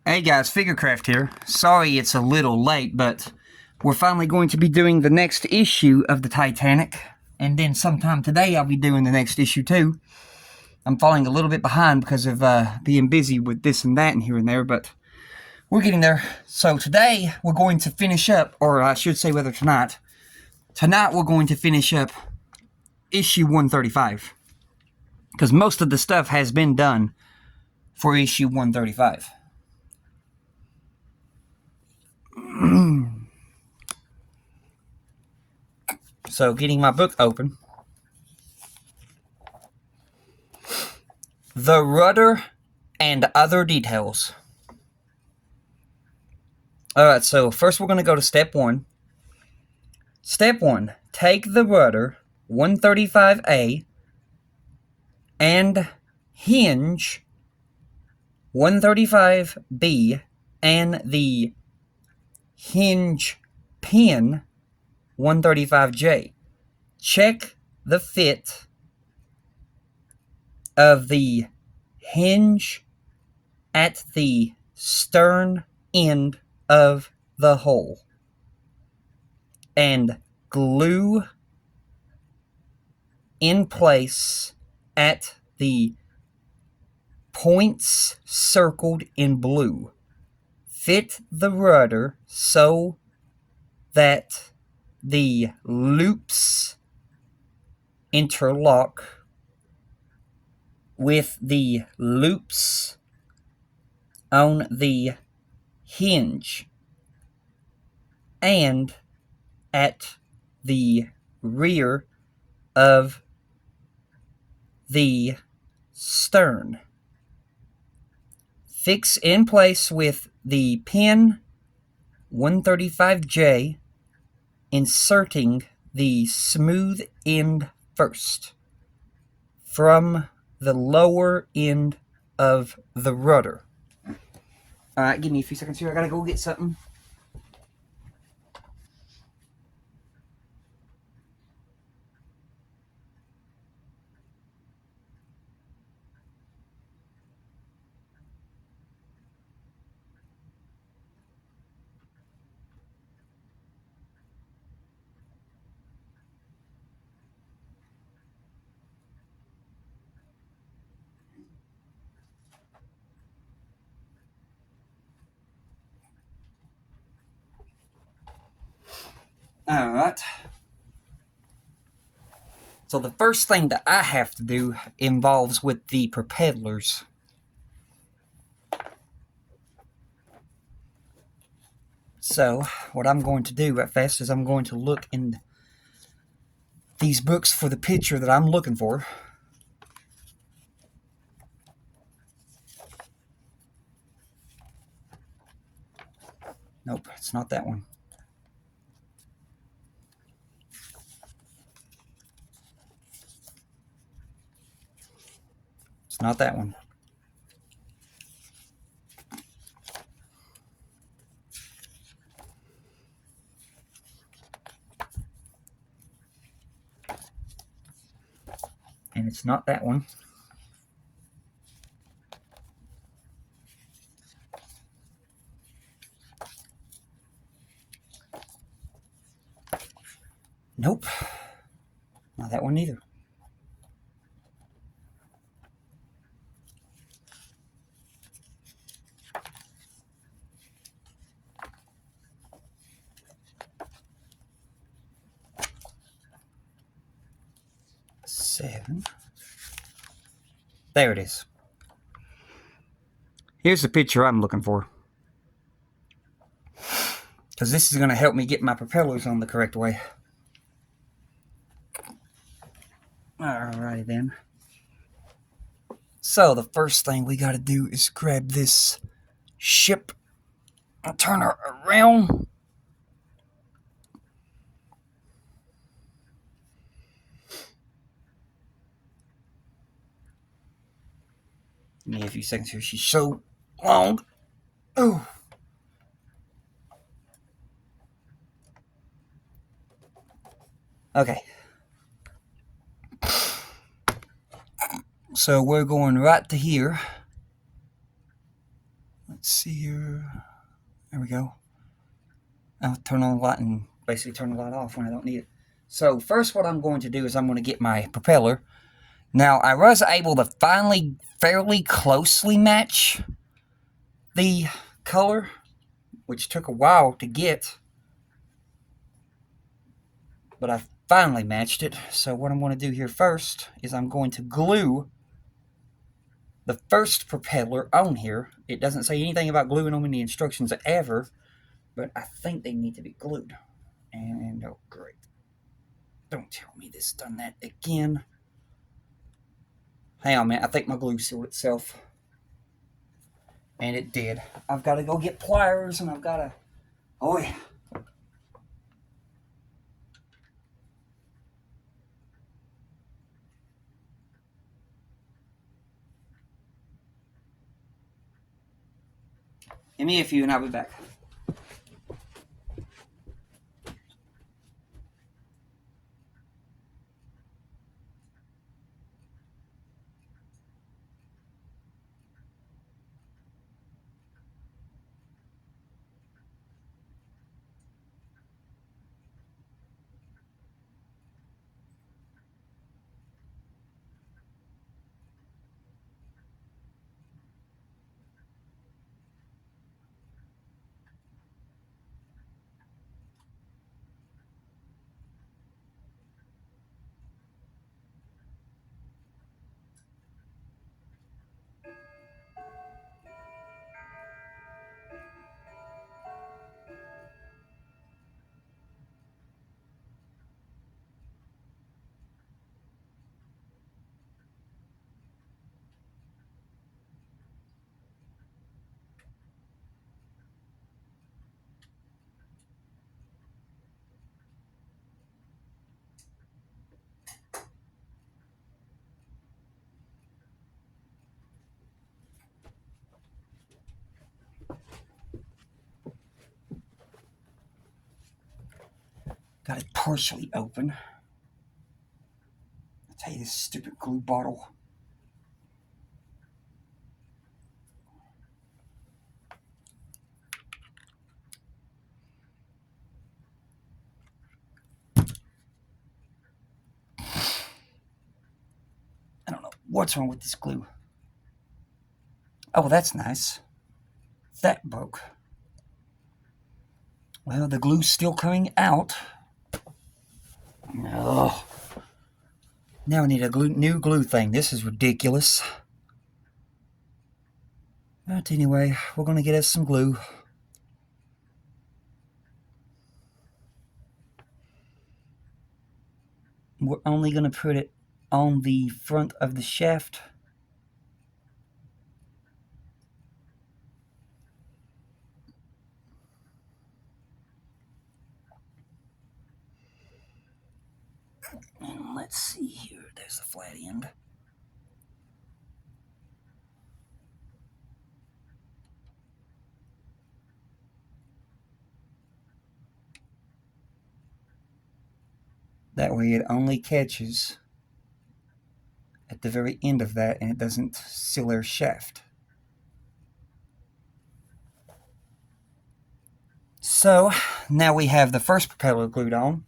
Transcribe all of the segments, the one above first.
Hey guys, Figurecraft here. Sorry it's a little late, but we're finally going to be doing the next issue of the Titanic. And then sometime today I'll be doing the next issue too. I'm falling a little bit behind because of being busy with this and that and here and there, but we're getting there. So today we're going to finish up, or I should say whether tonight. Tonight we're going to finish up issue 135. Because most of the stuff has been done for issue 135. So, getting my book open. The Rudder and Other Details. Alright, so first we're going to go to step 1. Step 1. Take the rudder 135A and hinge 135B and the hinge pin 135J. Check the fit of the hinge at the stern end of the hull and glue in place at the points circled in blue. Fit the rudder so that the loops interlock with the loops on the hinge and at the rear of the stern. Fix in place with the pin 135J, inserting the smooth end first from the lower end of the rudder. Alright, give me a few seconds here. I gotta go get something. Alright. So the first thing that I have to do involves with the propellers. So what I'm going to do right fast is I'm going to look in these books for the picture that I'm looking for. Nope, it's not that one. It's not that one. And it's not that one. Nope. Not that one either. Seven. There it is. Here's the picture I'm looking for. Because this is going to help me get my propellers on the correct way. Alrighty then. So the first thing we got to do is grab this ship and turn her around. Give me a few seconds here. She's so long. Oh. Okay. So we're going right to here. let's see here. There we go. I'll turn on the light and basically turn the light off when I don't need it. So first what I'm going to do is I'm going to get my propeller. Now I was able to finally fairly closely match the color, which took a while to get. But I finally matched it. So what I'm going to do here first is I'm going to glue the first propeller on here. It doesn't say anything about gluing them in the instructions ever, but I think they need to be glued. And oh great. Don't tell me this done that again. Hang on, man. I think my glue sealed itself. And it did. I've got to go get pliers and I've got to... Oh yeah. Give me a few and I'll be back. Got it partially open. I'll tell you, this stupid glue bottle. I don't know what's wrong with this glue. Oh, well, that's nice. That broke. Well, the glue's still coming out. No. Now I need a new glue thing. This is ridiculous. But anyway, we're going to get us some glue. We're only going to put it on the front of the shaft. And let's see here. There's the flat end. That way it only catches at the very end of that and it doesn't seal our shaft. So now we have the first propeller glued on.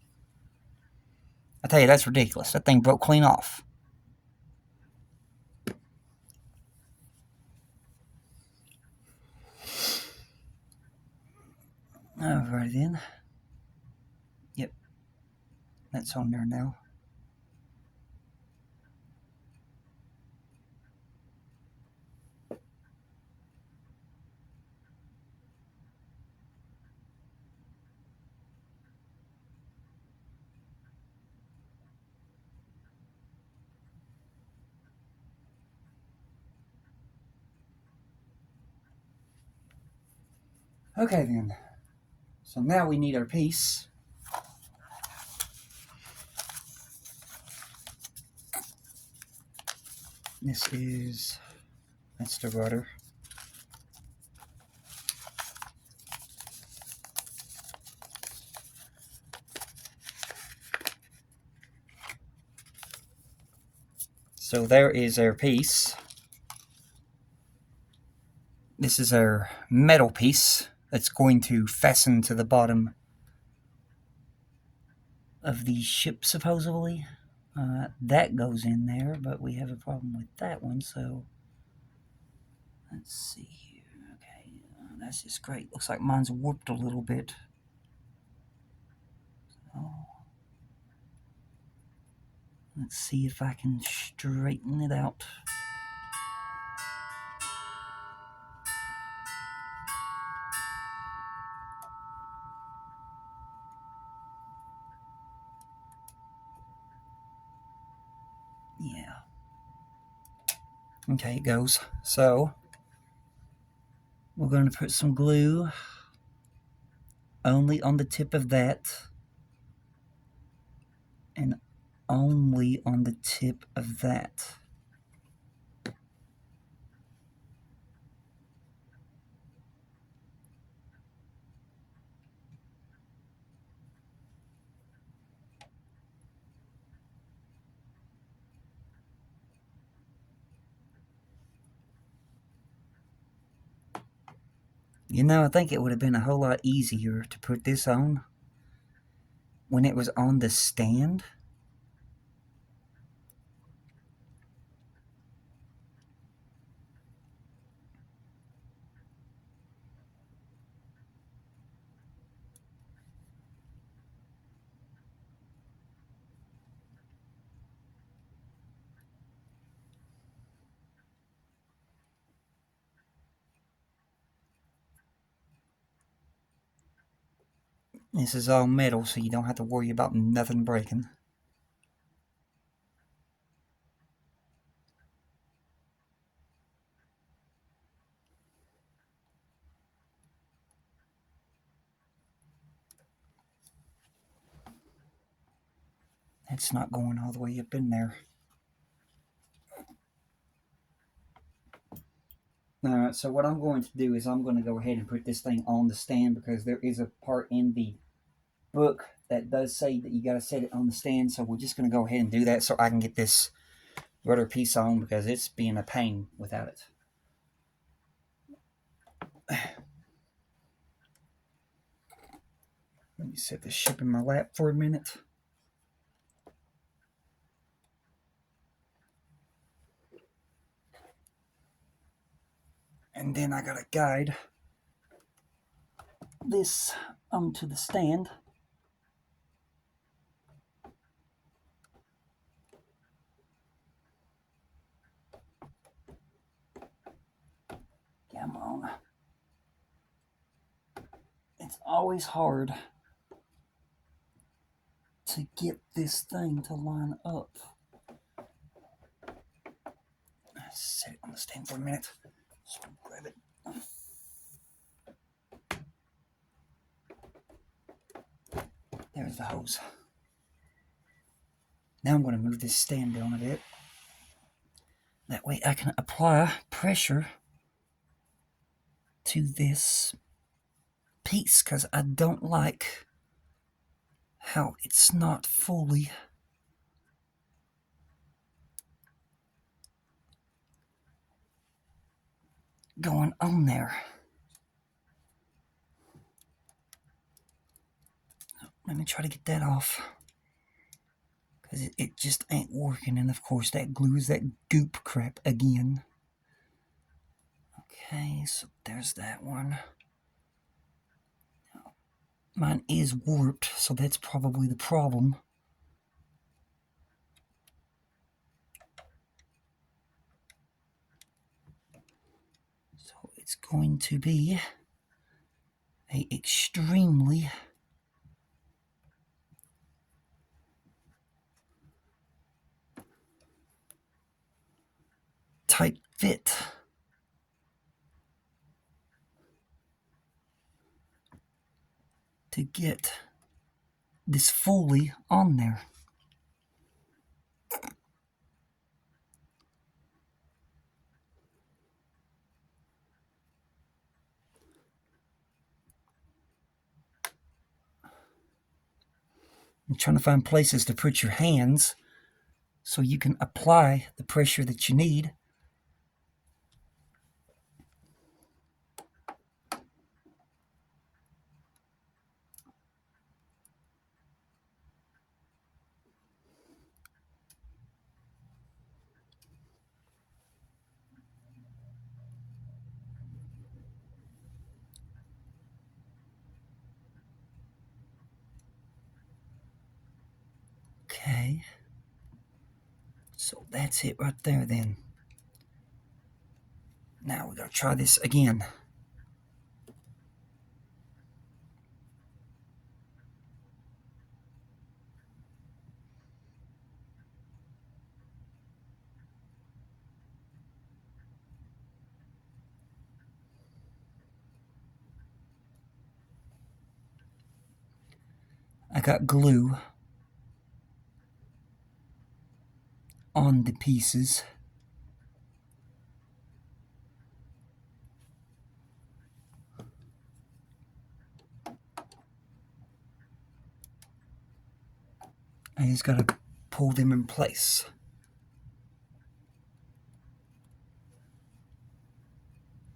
I tell you, that's ridiculous. That thing broke clean off. Alright then. Yep. That's on there now. Okay then. So now we need our piece. That's the rudder. So there is our piece. This is our metal piece that's going to fasten to the bottom of the ship, supposedly. That goes in there, but we have a problem with that one, so let's see here. Okay, that's just great. Looks like mine's warped a little bit. So, let's see if I can straighten it out. Yeah. Okay, it goes. So, we're going to put some glue only on the tip of that, and only on the tip of that. You know, I think it would have been a whole lot easier to put this on when it was on the stand. This is all metal, so you don't have to worry about nothing breaking. It's not going all the way up in there. Alright, so what I'm going to do is I'm going to go ahead and put this thing on the stand, because there is a part in the book that does say that you got to set it on the stand. So we're just going to go ahead and do that so I can get this rudder piece on, because it's being a pain without it. Let me set this ship in my lap for a minute. And then I gotta guide this onto the stand. Come on. It's always hard to get this thing to line up. Set it on the stand for a minute. So grab it. There's the hose. Now I'm going to move this stand down a bit. That way I can apply pressure to this piece, because I don't like how it's not fully going on there. Let me try to get that off, because it just ain't working. And of course that glue is that goop crap again. Okay, so there's that one. Mine is warped, so that's probably the problem. So it's going to be a extremely tight fit to get this fully on there. I'm trying to find places to put your hands so you can apply the pressure that you need. Okay. So that's it right there then. Now we gotta try this again. I got glue on the pieces. I just gotta pull them in place.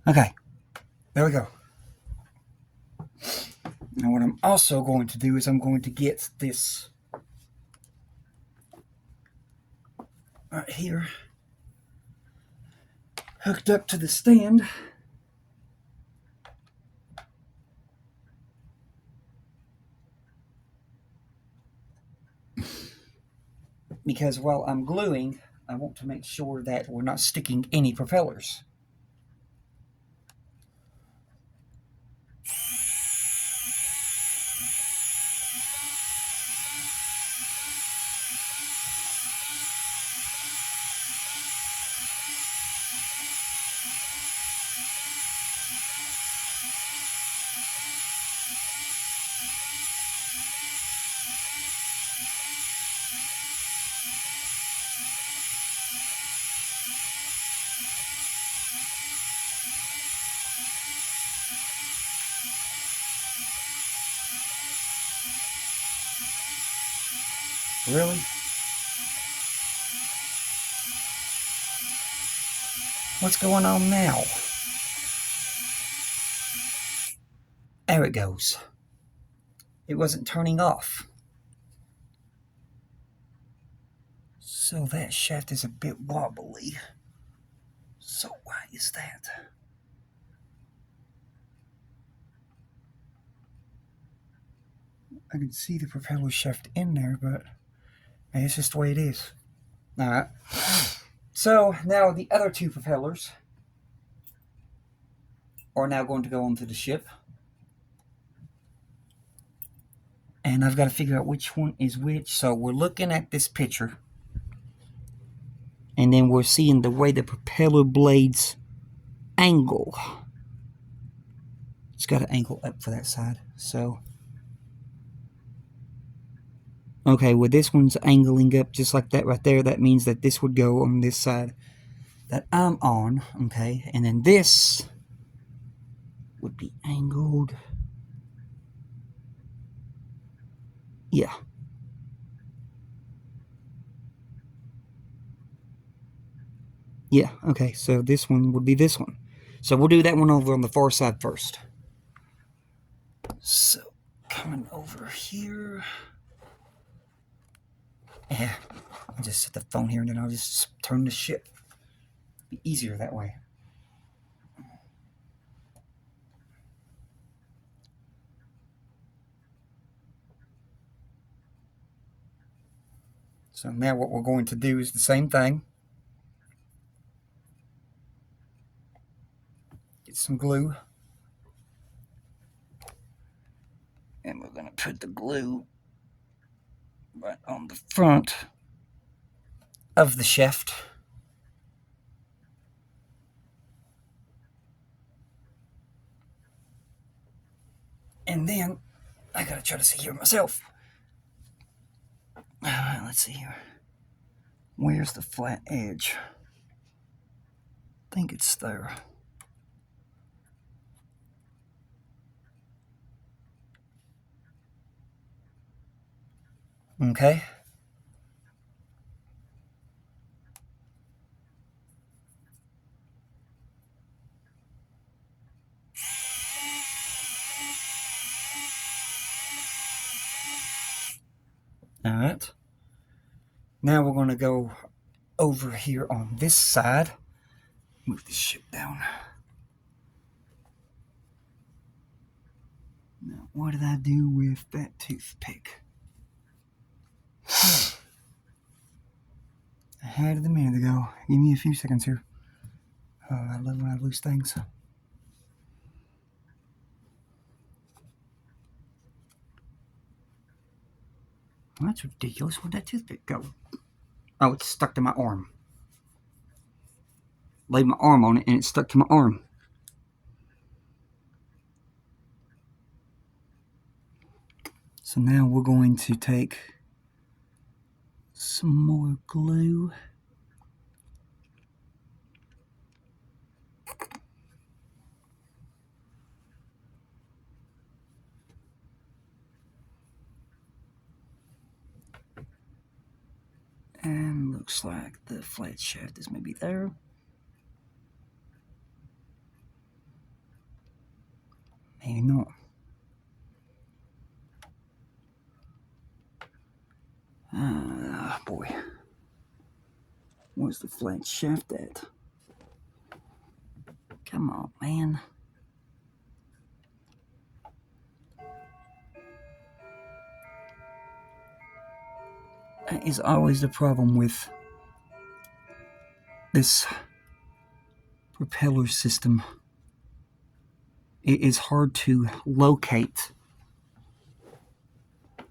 Okay, there we go. Now what I'm also going to do is I'm going to get this right here hooked up to the stand. Because while I'm gluing, I want to make sure that we're not sticking any propellers. Really? What's going on now? There it goes. It wasn't turning off. So that shaft is a bit wobbly. So why is that? I can see the propeller shaft in there, but it's just the way it is. Alright. So now the other two propellers are now going to go onto the ship. And I've got to figure out which one is which. So we're looking at this picture. And then we're seeing the way the propeller blades angle. It's got to angle up for that side. So, okay, well this one's angling up just like that right there. That means that this would go on this side that I'm on. Okay, and then this would be angled. Yeah. Yeah, okay, so this one would be this one. So we'll do that one over on the far side first. So, coming over here. Yeah, I'll just set the phone here and then I'll just turn the ship. Be easier that way. So now what we're going to do is the same thing. Get some glue. And we're going to put the glue right on the front of the shaft. And then I gotta try to see here myself. Let's see here. Where's the flat edge? I think it's there. Okay. Alright. Now we're going to go over here on this side. Move this ship down. Now, what did I do with that toothpick? I had it a minute ago. Give me a few seconds here. Oh, I love when I lose things. Well, that's ridiculous. Where'd that toothpick go? Oh, it's stuck to my arm. Laid my arm on it and it stuck to my arm. So now we're going to take some more glue. And looks like the flat shaft is maybe there. Maybe not. Ah, boy. Where's the flat shaft at? Come on, man. That is always the problem with this propeller system. It is hard to locate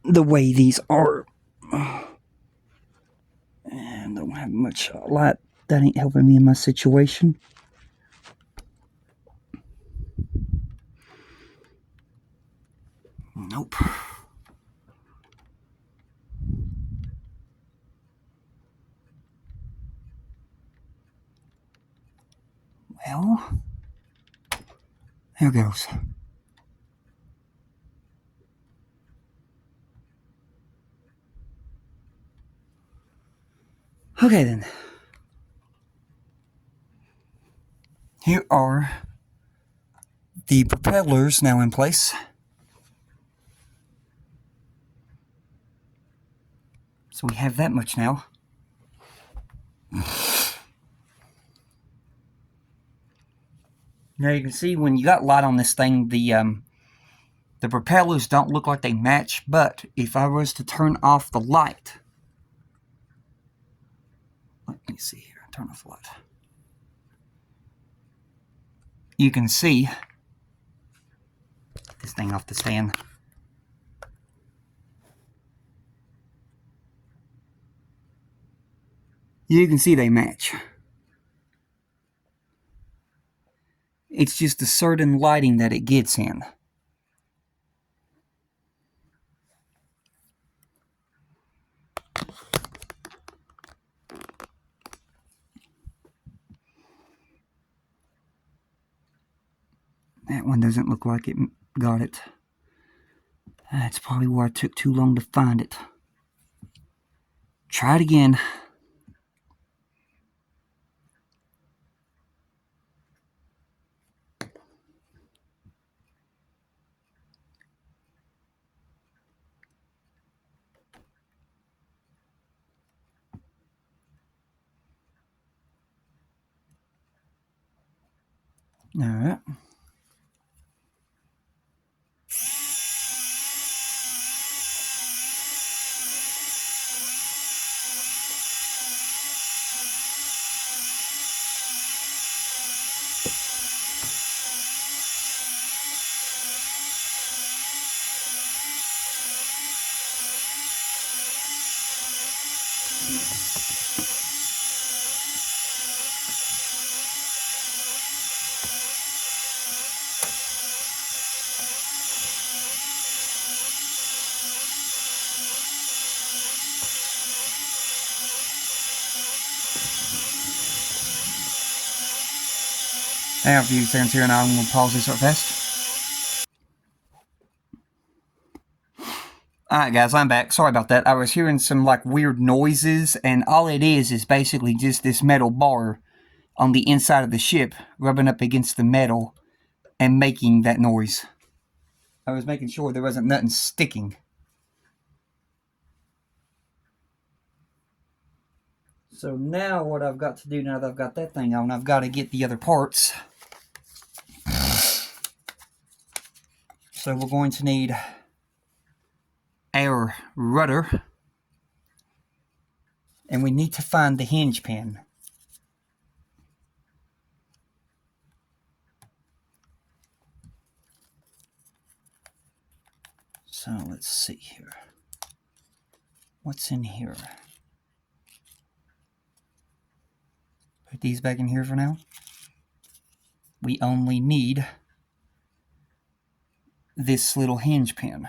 the way these are. And don't have much light. That ain't helping me in my situation. Nope. Well, there goes. Okay then. Here are the propellers now in place. So we have that much now. Now you can see when you got light on this thing, the propellers don't look like they match, but if I was to turn off the light, let me see here, turn off the light. You can see this thing off the stand. You can see they match. It's just a certain lighting that it gets in. That one doesn't look like it got it. That's probably where I took too long to find it. Try it again. All right. Hang on a few seconds here and I'm going to pause this real fast. Alright guys, I'm back. Sorry about that. I was hearing some like weird noises, and all it is basically just this metal bar on the inside of the ship rubbing up against the metal and making that noise. I was making sure there wasn't nothing sticking. So now what I've got to do, now that I've got that thing on, I've got to get the other parts. So we're going to need our rudder. And we need to find the hinge pin. So let's see here. What's in here? Put these back in here for now. We only need this little hinge pin.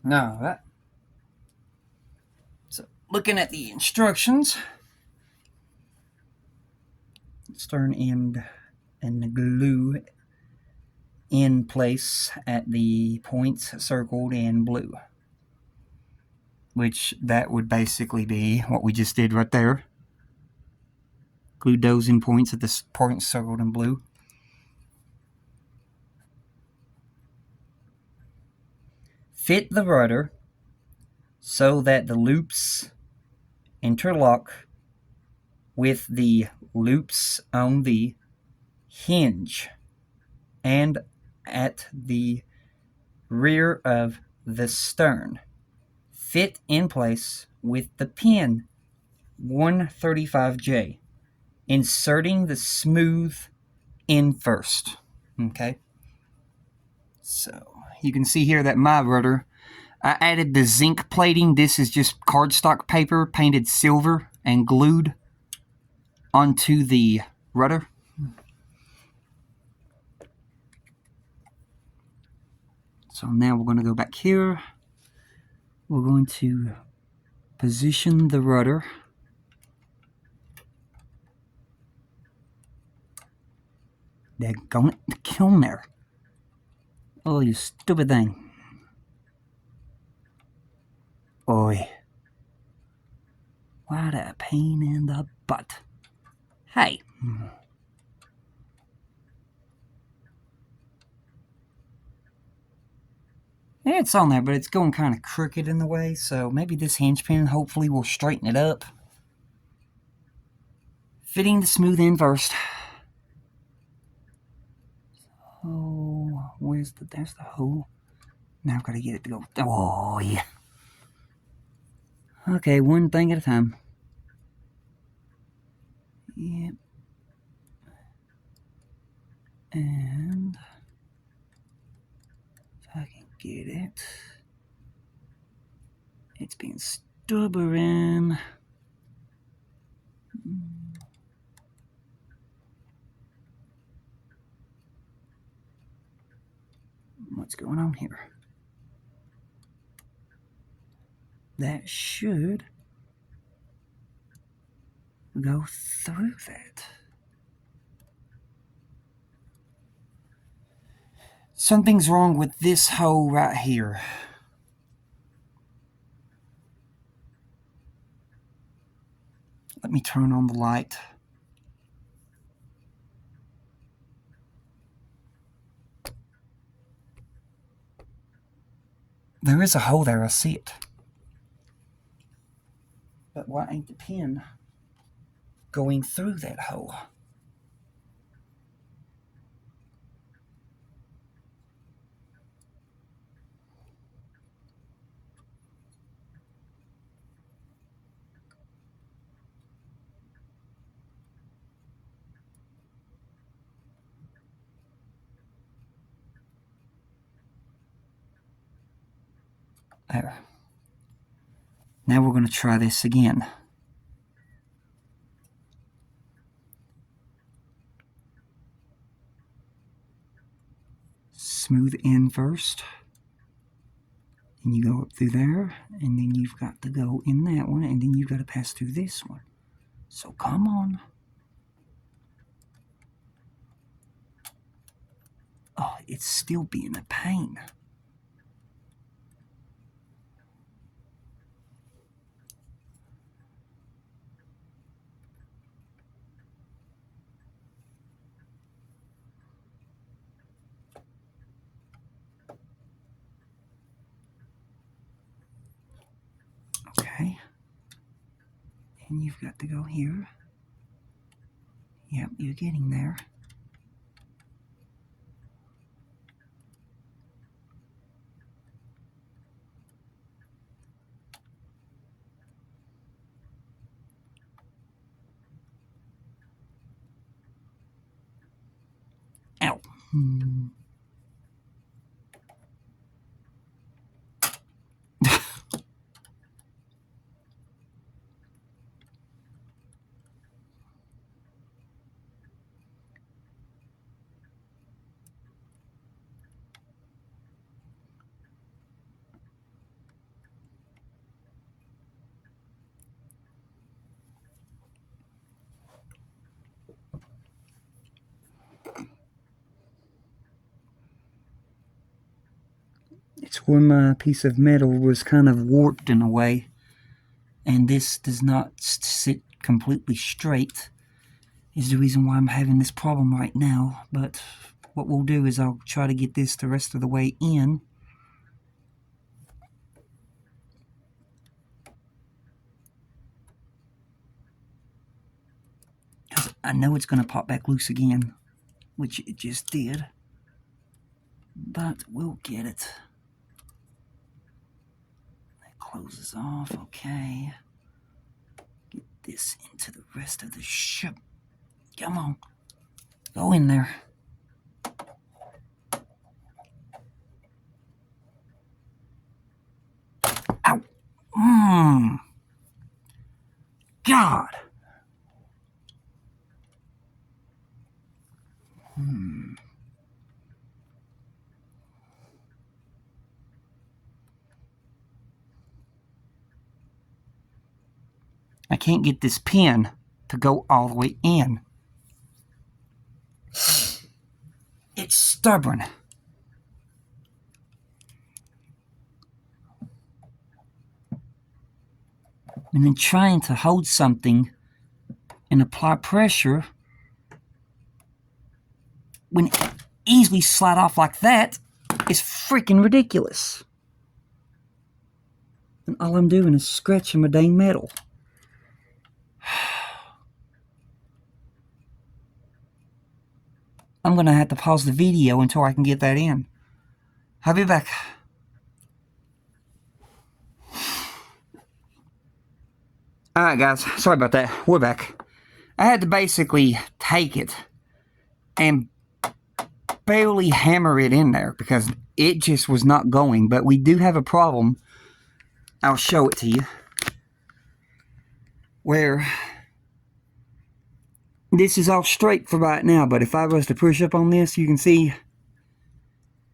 Now, so looking at the instructions, stern end and the glue in place at the points circled in blue, which that would basically be what we just did right there. Glued those in points at the points circled in blue. Fit the rudder so that the loops interlock with the loops on the hinge and at the rear of the stern. Fit in place with the pin 135J, inserting the smooth in first. Okay, so you can see here that my rudder, I added the zinc plating. This is just cardstock paper painted silver and glued onto the rudder. So now we're going to go back here. We're going to position the rudder. Daggone it, get on there. Oh, you stupid thing. Oi. What a pain in the butt. Hey. Yeah, it's on there, but it's going kind of crooked in the way, so maybe this hinge pin hopefully will straighten it up. Fitting the smooth end first. Oh, there's the hole. Now I've got to get it to go. Oh, yeah. Okay, one thing at a time. Yep. And if I can get it. It's being stubborn. What's going on here? That should go through that. Something's wrong with this hole right here. Let me turn on the light. There is a hole there, I see it. But why ain't the pin going through that hole? There. Now we're going to try this again. Smooth in first. And you go up through there, and then you've got to go in that one, and then you've got to pass through this one. So come on. Oh, it's still being a pain. Okay. And you've got to go here. Yep, you're getting there. It's where my piece of metal was kind of warped in a way, and this does not sit completely straight, is the reason why I'm having this problem right now. But what we'll do is I'll try to get this the rest of the way in. Because I know it's going to pop back loose again, which it just did. But we'll get it. That closes off, okay. Get this into the rest of the ship. Come on. Go in there. Ow. God. I can't get this pin to go all the way in. It's stubborn. And then trying to hold something and apply pressure when it easily slide off like that is freaking ridiculous. And all I'm doing is scratching my dang metal. I'm gonna have to pause the video until I can get that in. I'll be back. Alright guys, sorry about that. We're back. I had to basically take it and barely hammer it in there because it just was not going. But we do have a problem. I'll show it to you. Where this is all straight for right now, but if I was to push up on this, you can see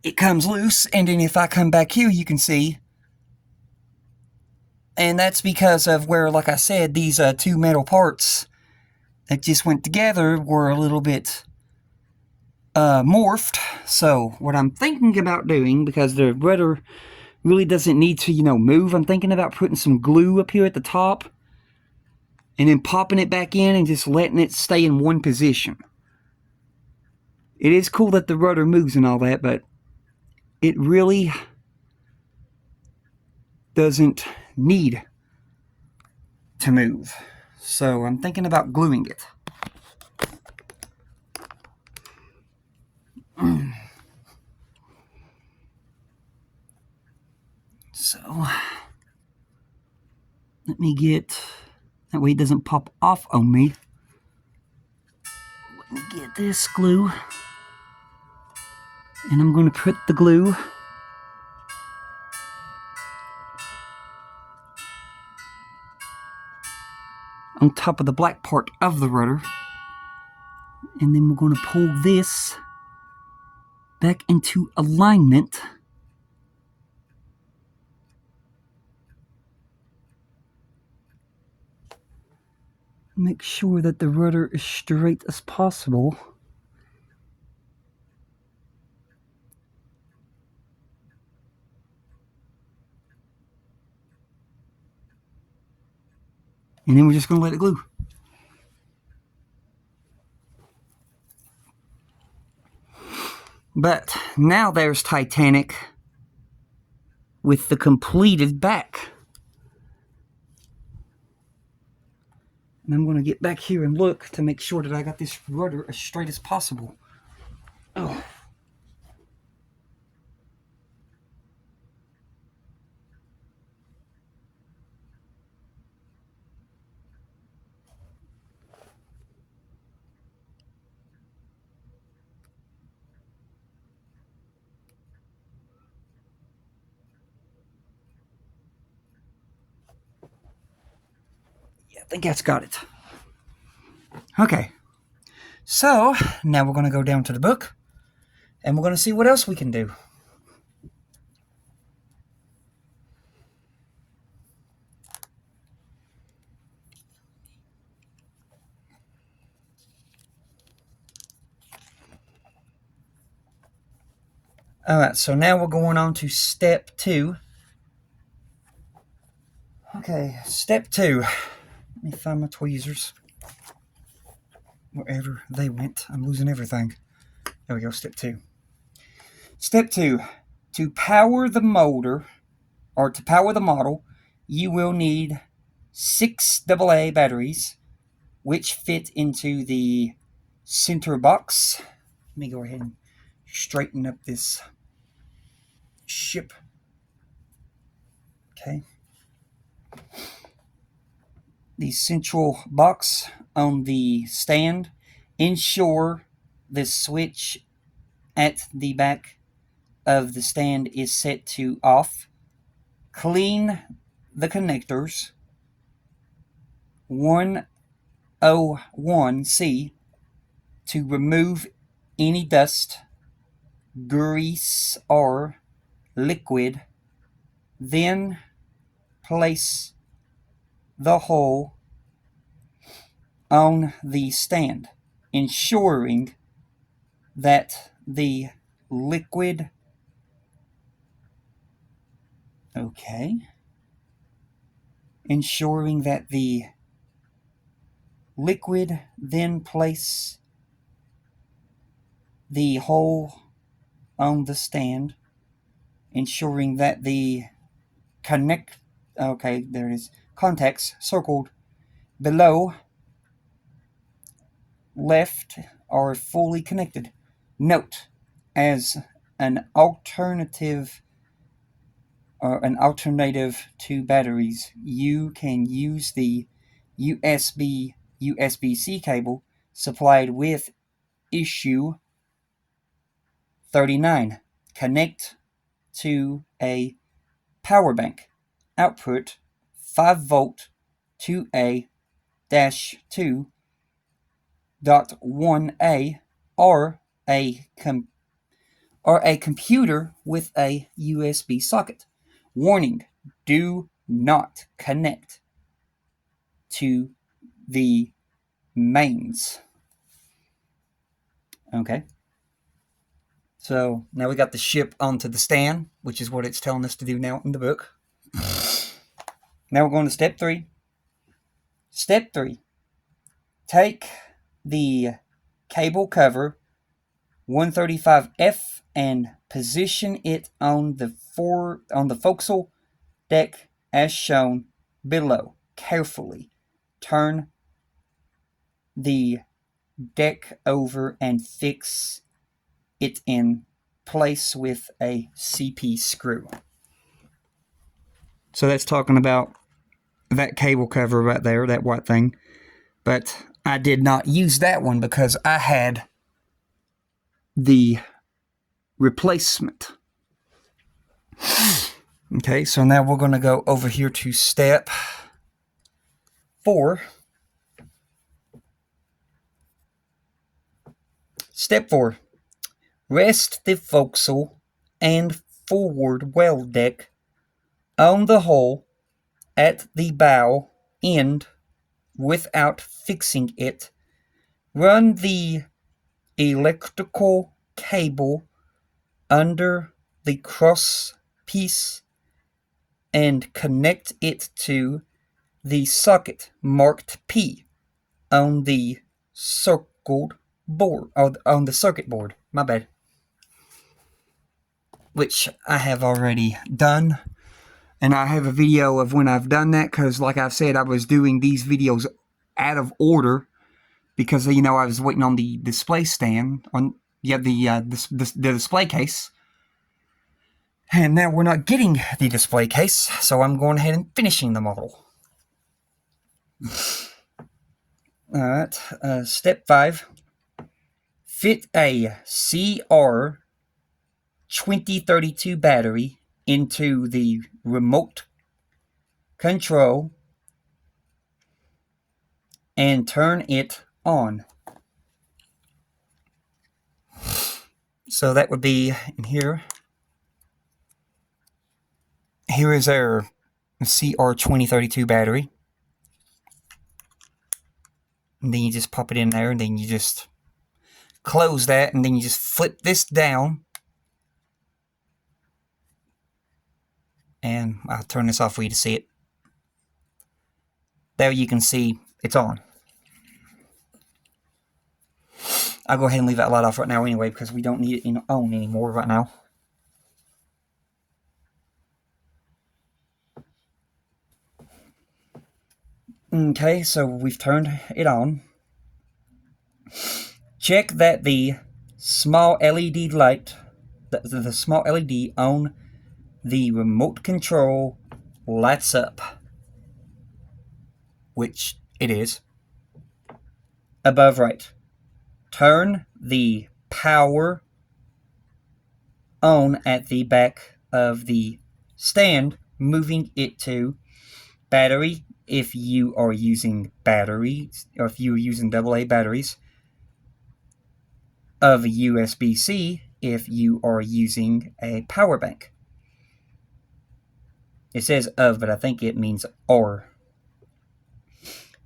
it comes loose, and then if I come back here, you can see, and that's because of where, like I said, these two metal parts that just went together were a little bit morphed. So what I'm thinking about doing, because the rudder really doesn't need to, move, I'm thinking about putting some glue up here at the top and then popping it back in and just letting it stay in one position. It is cool that the rudder moves and all that, but it really doesn't need to move. So I'm thinking about gluing it. So let me get, that way it doesn't pop off on me. Let me get this glue. And I'm going to put the glue on top of the black part of the rudder. And then we're going to pull this back into alignment. Make sure that the rudder is straight as possible. And then we're just going to let it glue. But now there's Titanic with the completed back. And I'm going to get back here and look to make sure that I got this rudder as straight as possible. Oh. think that's got it. Okay. So, now we're going to go down to the book, and we're going to see what else we can do. Alright, so now we're going on to step 2. Okay, step 2. Let me find my tweezers. Wherever they went, I'm losing everything. There we go, step 2. Step 2. To power the motor, or to power the model, you will need 6 AA batteries, which fit into the center box. Let me go ahead and straighten up this ship. Okay. The central box on the stand. Ensure the switch at the back of the stand is set to off. Clean the connectors. 101C to remove any dust, grease, or liquid. Then place the hole on the stand, ensuring that the liquid then place the hole on the stand, ensuring that the contacts circled below left are fully connected. Note, as an alternative to batteries, you can use the USB-C cable supplied with issue 39. Connect to a power bank. Output 5 volt 2A-2.1A or a computer with a USB socket. Warning, do not connect to the mains. Okay. So now we got the ship onto the stand, which is what it's telling us to do now in the book. Now we're going to step 3. Step 3. Take the cable cover 135F and position it on the forecastle deck as shown below. Carefully turn the deck over and fix it in place with a CP screw. So that's talking about that cable cover right there, that white thing. But I did not use that one because I had the replacement. Okay, so now we're going to go over here to step 4. Step 4. Rest the forecastle and forward well deck on the hole at the bow end without fixing it. Run the electrical cable under the cross piece and connect it to the socket marked P on the circuit board. My bad. Which I have already done. And I have a video of when I've done that, because like I've said, I was doing these videos out of order because, I was waiting on the display stand, the display case. And now we're not getting the display case, so I'm going ahead and finishing the model. Alright, step 5. Fit a CR 2032 battery into the remote control and turn it on. So that would be in here. Here is our CR2032 battery. And then you just pop it in there, and then you just close that, and then you just flip this down. And I'll turn this off for you to see it. There you can see it's on. I'll go ahead and leave that light off right now anyway, because we don't need it on anymore right now. Okay, so we've turned it on. Check that the small LED light, the small LED on the remote control lights up, which it is. Above right. Turn the power on at the back of the stand, moving it to battery if you are using batteries, or if you're using AA batteries, of USB-C if you are using a power bank. It says of, but I think it means or.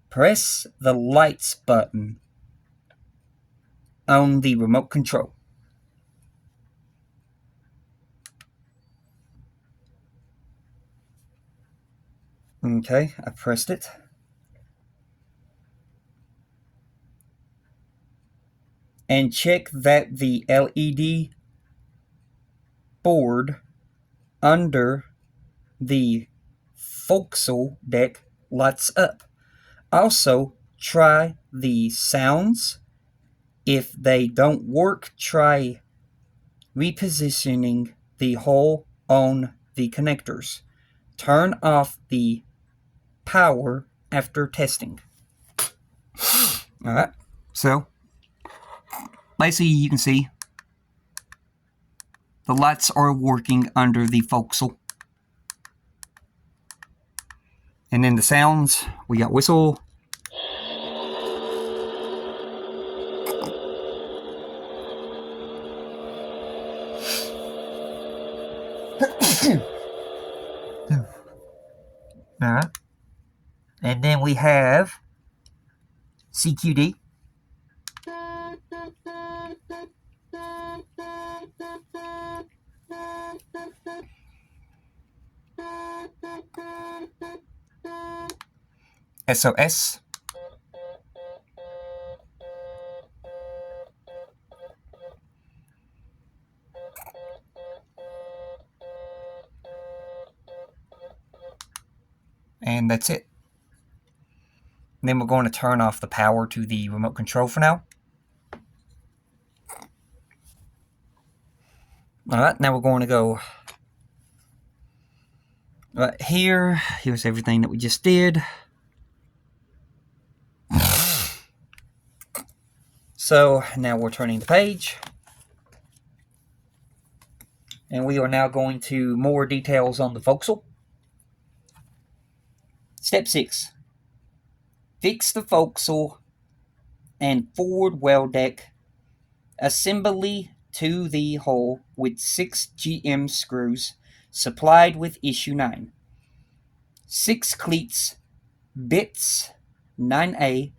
Press the lights button on the remote control. Okay, I pressed it. And check that the LED board under the forecastle deck lights up. Also, try the sounds. If they don't work, try repositioning the hole on the connectors. Turn off the power after testing. Alright, so basically you can see the lights are working under the forecastle. And then the sounds, we got whistle. Alright. And then we have CQD. SOS. And that's it. And then we're going to turn off the power to the remote control for now. Alright, now we're going to go right here. Here's everything that we just did. So now we're turning the page. And we are now going to more details on the forecastle. Step 6. Fix the forecastle and forward well deck assembly to the hole with 6 GM screws supplied with issue 9. 6 cleats, bits 9A